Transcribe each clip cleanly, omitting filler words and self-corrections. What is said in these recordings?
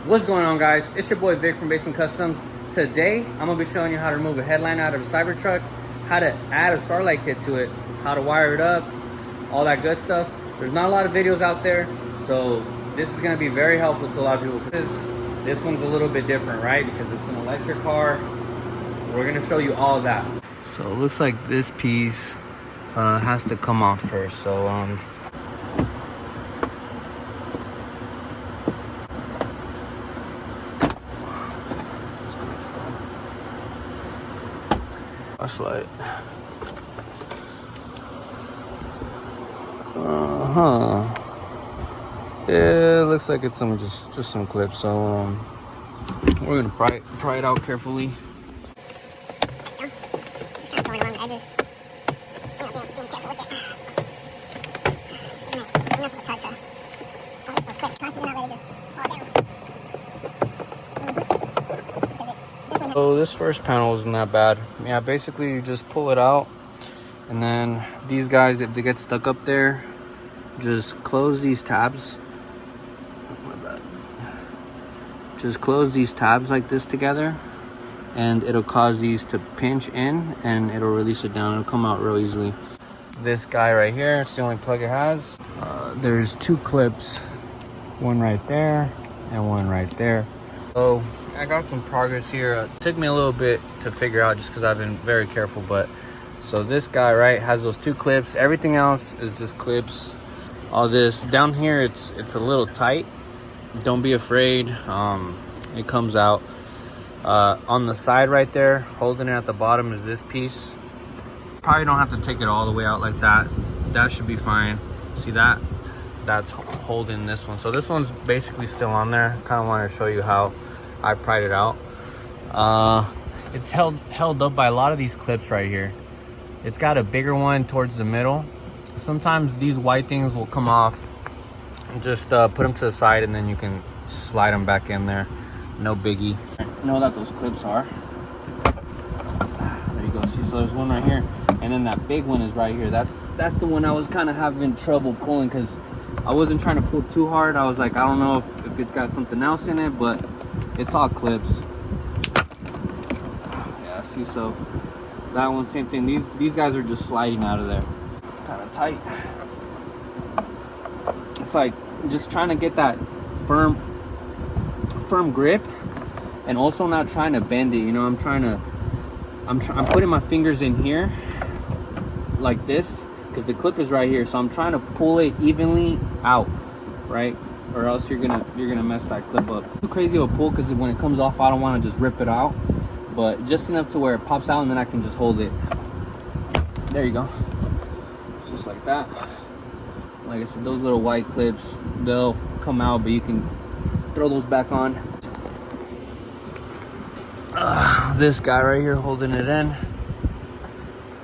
What's going on, guys? It's your boy Vic from Basement Customs. Today I'm gonna be showing you how to remove a headline out of a Cybertruck, how to add a starlight kit to it, how to wire it up, all that good stuff. There's not a lot of videos out there, so this is gonna be very helpful to a lot of people. This one's a little bit different, right? Because it's an electric car. We're gonna show you all of that. So it looks like this piece has to come off first. So flashlight. Yeah, it looks like it's some just some clips. So we're gonna pry it out carefully. Going along the edges. Being careful with it. Enough of the tug to hold those clips. Cautious enough that it just fall down. So this first panel isn't that bad. Yeah, basically you just pull it out, and then these guys, if they get stuck up there, just close these tabs. Just close these tabs like this together, and it'll cause these to pinch in, and it'll release it down. It'll come out real easily. This guy right here, it's the only plug it has. There's two clips, one right there and one right there. So I got some progress here. It took me a little bit to figure out just because I've been very careful, but so this guy right has those two clips. Everything else is just clips. All this down here, it's a little tight. Don't be afraid. It comes out. On the side right there, holding it at the bottom, is this piece. Probably don't have to take it all the way out like that. That should be fine. See that? That's holding this one. So this one's basically still on there. Kind of want to show you how I pried it out. It's held up by a lot of these clips right here. It's got a bigger one towards the middle. Sometimes these white things will come off. Just put them to the side, and then you can slide them back in there. No biggie. Know that those clips are. There you go. See, so there's one right here, and then that big one is right here. That's the one I was kind of having trouble pulling because I wasn't trying to pull too hard. I was like, I don't know if it's got something else in it, but it's all clips. Yeah, see, so that one, same thing. These guys are just sliding out of there. Kind of tight. It's like just trying to get that firm grip, and also not trying to bend it. You know, I'm putting my fingers in here like this because the clip is right here, so I'm trying to pull it evenly out, right? Or else you're gonna mess that clip up. Too crazy of a pull because when it comes off, I don't want to just rip it out, but just enough to where it pops out, and then I can just hold it. There you go, just like that. Like I said, those little white clips, they'll come out, but you can throw those back on. This guy right here holding it in.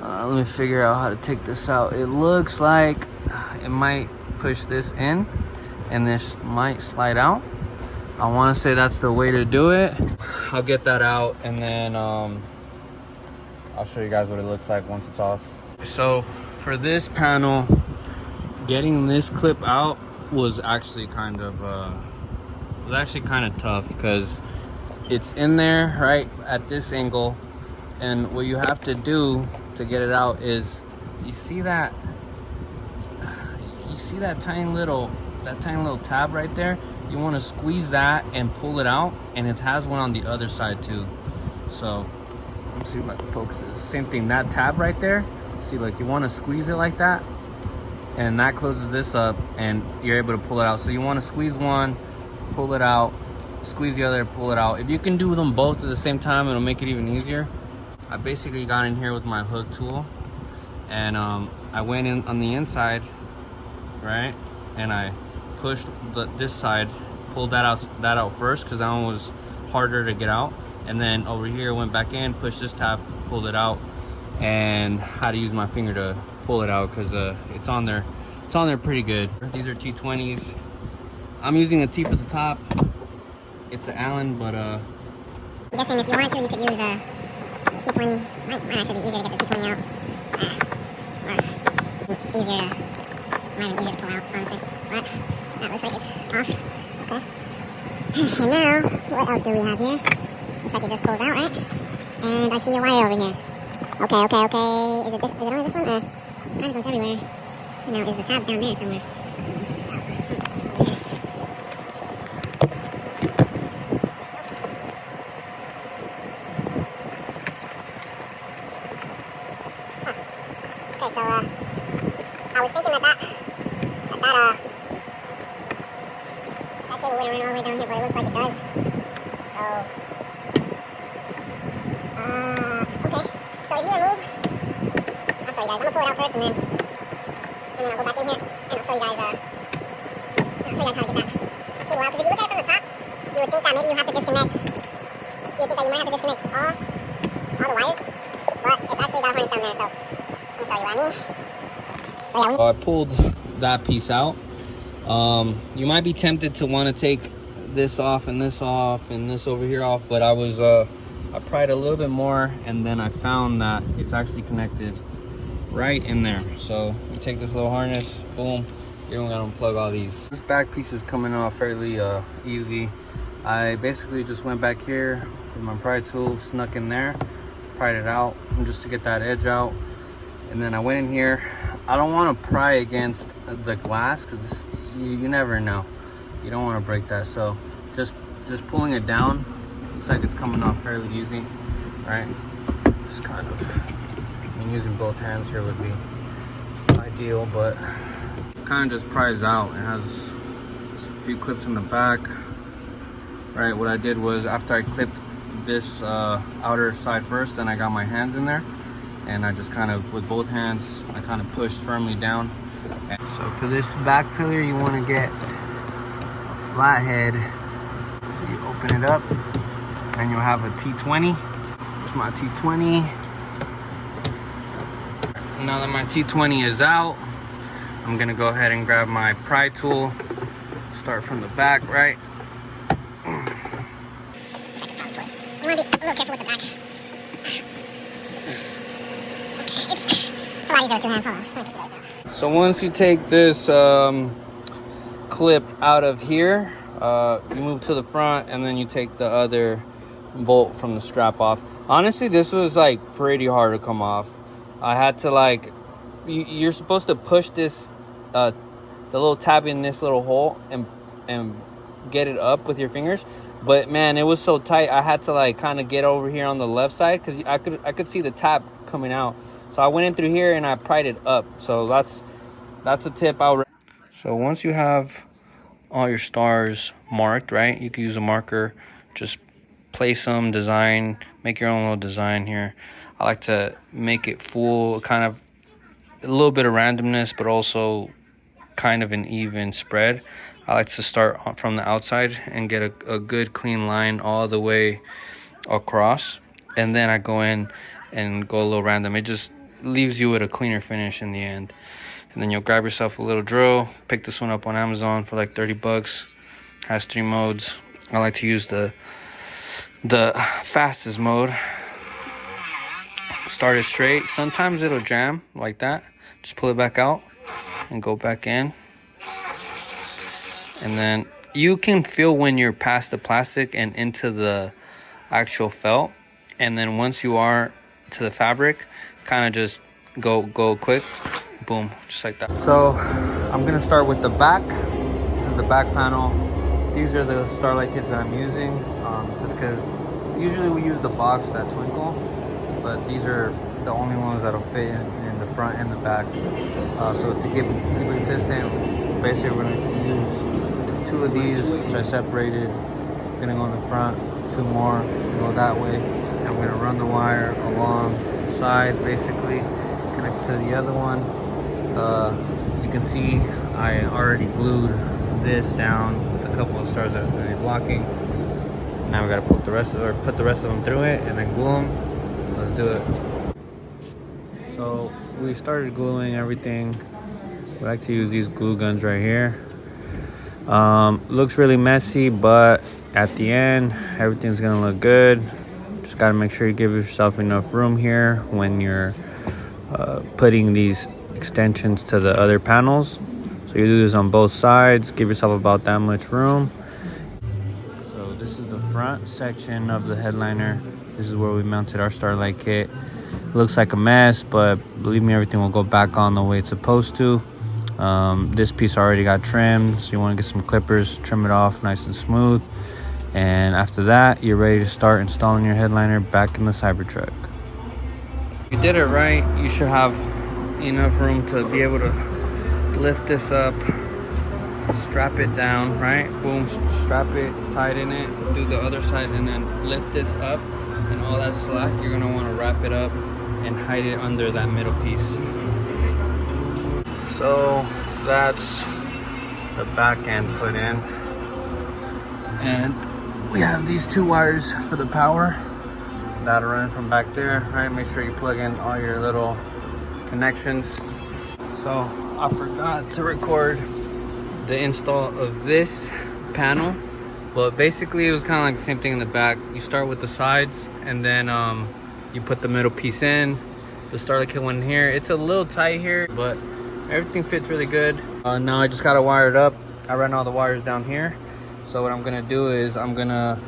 Let me figure out how to take this out. It looks like it might push this in, and this might slide out. I want to say that's the way to do it. I'll get that out, and then I'll show you guys what it looks like once it's off. So for this panel, getting this clip out was actually kind of tough because it's in there right at this angle, and what you have to do to get it out is you see that tiny little tab right there. You want to squeeze that and pull it out, and it has one on the other side too. So let's see what the focus is. Same thing, that tab right there. See, like you want to squeeze it like that, and that closes this up, and you're able to pull it out. So you want to squeeze one, pull it out, squeeze the other, pull it out. If you can do them both at the same time, it'll make it even easier. I basically got in here with my hook tool, and I went in on the inside, right, and I pushed this side, pulled that out first because that one was harder to get out, and then over here went back in, pushed this tab, pulled it out, and had to use my finger to pull it out because it's on there pretty good. These are T20s. I'm using a T for the top. It's an Allen, but I'm guessing if you wanted to, you could use a T20. Might actually be easier to get the T20 out. Or easier to pull out, honestly. But that looks like it's off. Okay. And now, what else do we have here? Looks like it just pulls out, right? And I see a wire over here. Okay. Is it only this one, or kind of goes everywhere? Now, is the tab down there somewhere? Take this out. Okay, so I was thinking that cable wouldn't run all the way down here, but it looks like it does. So, okay. So if you remove, I'll show you guys. I'm gonna pull it out first, and then I'll go back in here, and I'll show you guys. How to get that cable out. Because if you look at it from the top, you would think that maybe you have to disconnect. You would think that you might have to disconnect all the wires, but it's actually got a harness down there. So let me show you what I mean. So yeah, I pulled that piece out. You might be tempted to want to take this off and this off and this over here off, but I pried a little bit more, and then I found that it's actually connected right in there. So you take this little harness, boom, you don't gotta unplug all these. This back piece is coming off fairly easy. I basically just went back here with my pry tool, snuck in there, pried it out just to get that edge out, and then I went in here. I don't want to pry against the glass because you never know. You don't want to break that. So just pulling it down, looks like it's coming off fairly easy, right? Just kind of, I mean, using both hands here would be ideal, but kind of just pries out. It has a few clips in the back, right? What I did was, after I clipped this outer side first, then I got my hands in there, and I just kind of, with both hands, I kind of pushed firmly down. And so for this back pillar, you want to get a flathead. So you open it up, and you'll have a T20. Here's my T20. Now that my T20 is out, I'm gonna go ahead and grab my pry tool. Start from the back, right? you want to be a little careful with the back. It's a lot easier with two hands. Hold on. Let me put you guys down. So once you take this clip out of here, you move to the front, and then you take the other bolt from the strap off. Honestly, this was like pretty hard to come off. I had to like, you're supposed to push this, the little tab in this little hole and get it up with your fingers. But man, it was so tight. I had to like kind of get over here on the left side because I could see the tab coming out. So I went in through here and I pried it up. So that's a tip. So once you have all your stars marked, right, you can use a marker, just place them, design, make your own little design here. I like to make it full, kind of a little bit of randomness, but also kind of an even spread. I like to start from the outside and get a good clean line all the way across, and then I go in and go a little random. It just leaves you with a cleaner finish in the end. And then you'll grab yourself a little drill. Pick this one up on Amazon for like 30 bucks. Has 3 modes. I like to use the fastest mode. Start it straight. Sometimes it'll jam like that. Just pull it back out and go back in. And then you can feel when you're past the plastic and into the actual felt. And then once you are to the fabric, kind of just go quick. Boom, just like that. So I'm gonna start with the back. This is the back panel. These are the Starlight kits that I'm using, just because usually we use the box that twinkle, but these are the only ones that'll fit in the front and the back. So to keep it consistent, basically we're gonna use 2 of these, which I separated. Gonna go in the front, 2 more, go that way. And I'm gonna run the wire along the side, basically connect to the other one. As you can see, I already glued this down with a couple of stars that's going to be blocking. Now we got to put the rest of them through it and then glue them. Let's do it. So we started gluing everything. We like to use these glue guns right here. Looks really messy, but at the end, everything's going to look good. Just got to make sure you give yourself enough room here when you're putting these extensions to the other panels. So you do this on both sides, give yourself about that much room. this is the front section of the headliner. This is where we mounted our Starlight kit. It looks like a mess, but believe me, everything will go back on the way it's supposed to. This piece already got trimmed, so you want to get some clippers, trim it off nice and smooth. And after that, you're ready to start installing your headliner back in the Cybertruck. If you did it right, you should have enough room to be able to lift this up, strap it down, right? Boom, strap it, tighten it, do the other side, and then lift this up. And all that slack, you're gonna want to wrap it up and hide it under that middle piece. So that's the back end put in, and we have these 2 wires for the power that are running from back there, right? Make sure you plug in all your little connections. So I forgot to record the install of this panel, but basically it was kind of like the same thing in the back. You start with the sides, and then you put the middle piece in. The Starlight kit one here, it's a little tight here, but everything fits really good. Now I just got to wire it up. I ran all the wires down here. So what I'm gonna do is I'm gonna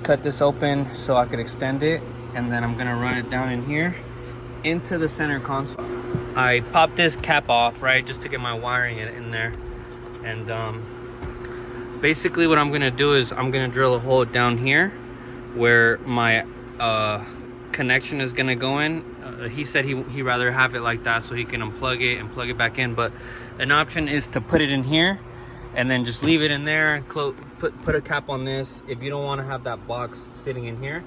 cut this open so I could extend it, and then I'm gonna run it down in here into the center console. I popped this cap off, right, just to get my wiring in there. And basically what I'm gonna do is I'm gonna drill a hole down here where my connection is gonna go in. He said he'd rather have it like that so he can unplug it and plug it back in, but an option is to put it in here and then just leave it in there and put a cap on this. If you don't want to have that box sitting in here,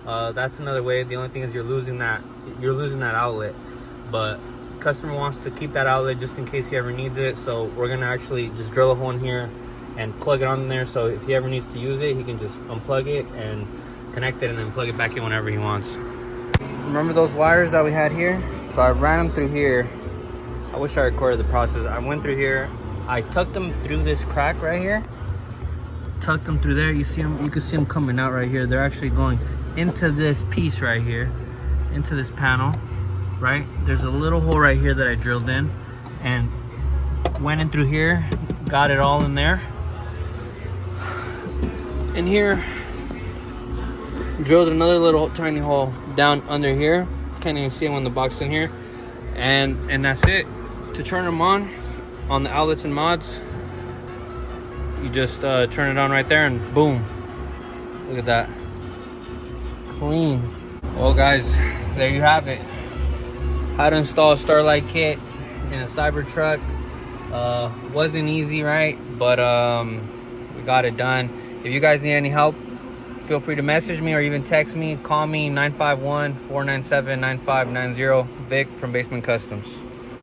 that's another way. The only thing is you're losing that outlet, but customer wants to keep that outlet just in case he ever needs it. So we're gonna actually just drill a hole in here and plug it on there, so if he ever needs to use it, he can just unplug it and connect it and then plug it back in whenever he wants. Remember those wires that we had here? So I ran them through here. I wish I recorded the process. I went through here, I tucked them through this crack right here, tucked them through there. You see them, you can see them coming out right here. They're actually going into this piece right here, into this panel, right? There's a little hole right here that I drilled in and went in through here, got it all in there. In here, drilled another little tiny hole down under here. Can't even see them on the box in here. And that's it. To turn them on the outlets and mods, you just turn it on right there and boom. Look at that. Clean. Well guys, there you have it. How to install a Starlight kit in a Cybertruck. Wasn't easy, right? But we got it done. If you guys need any help, feel free to message me or even text me. Call me 951-497-9590. Vic from Basement Customs.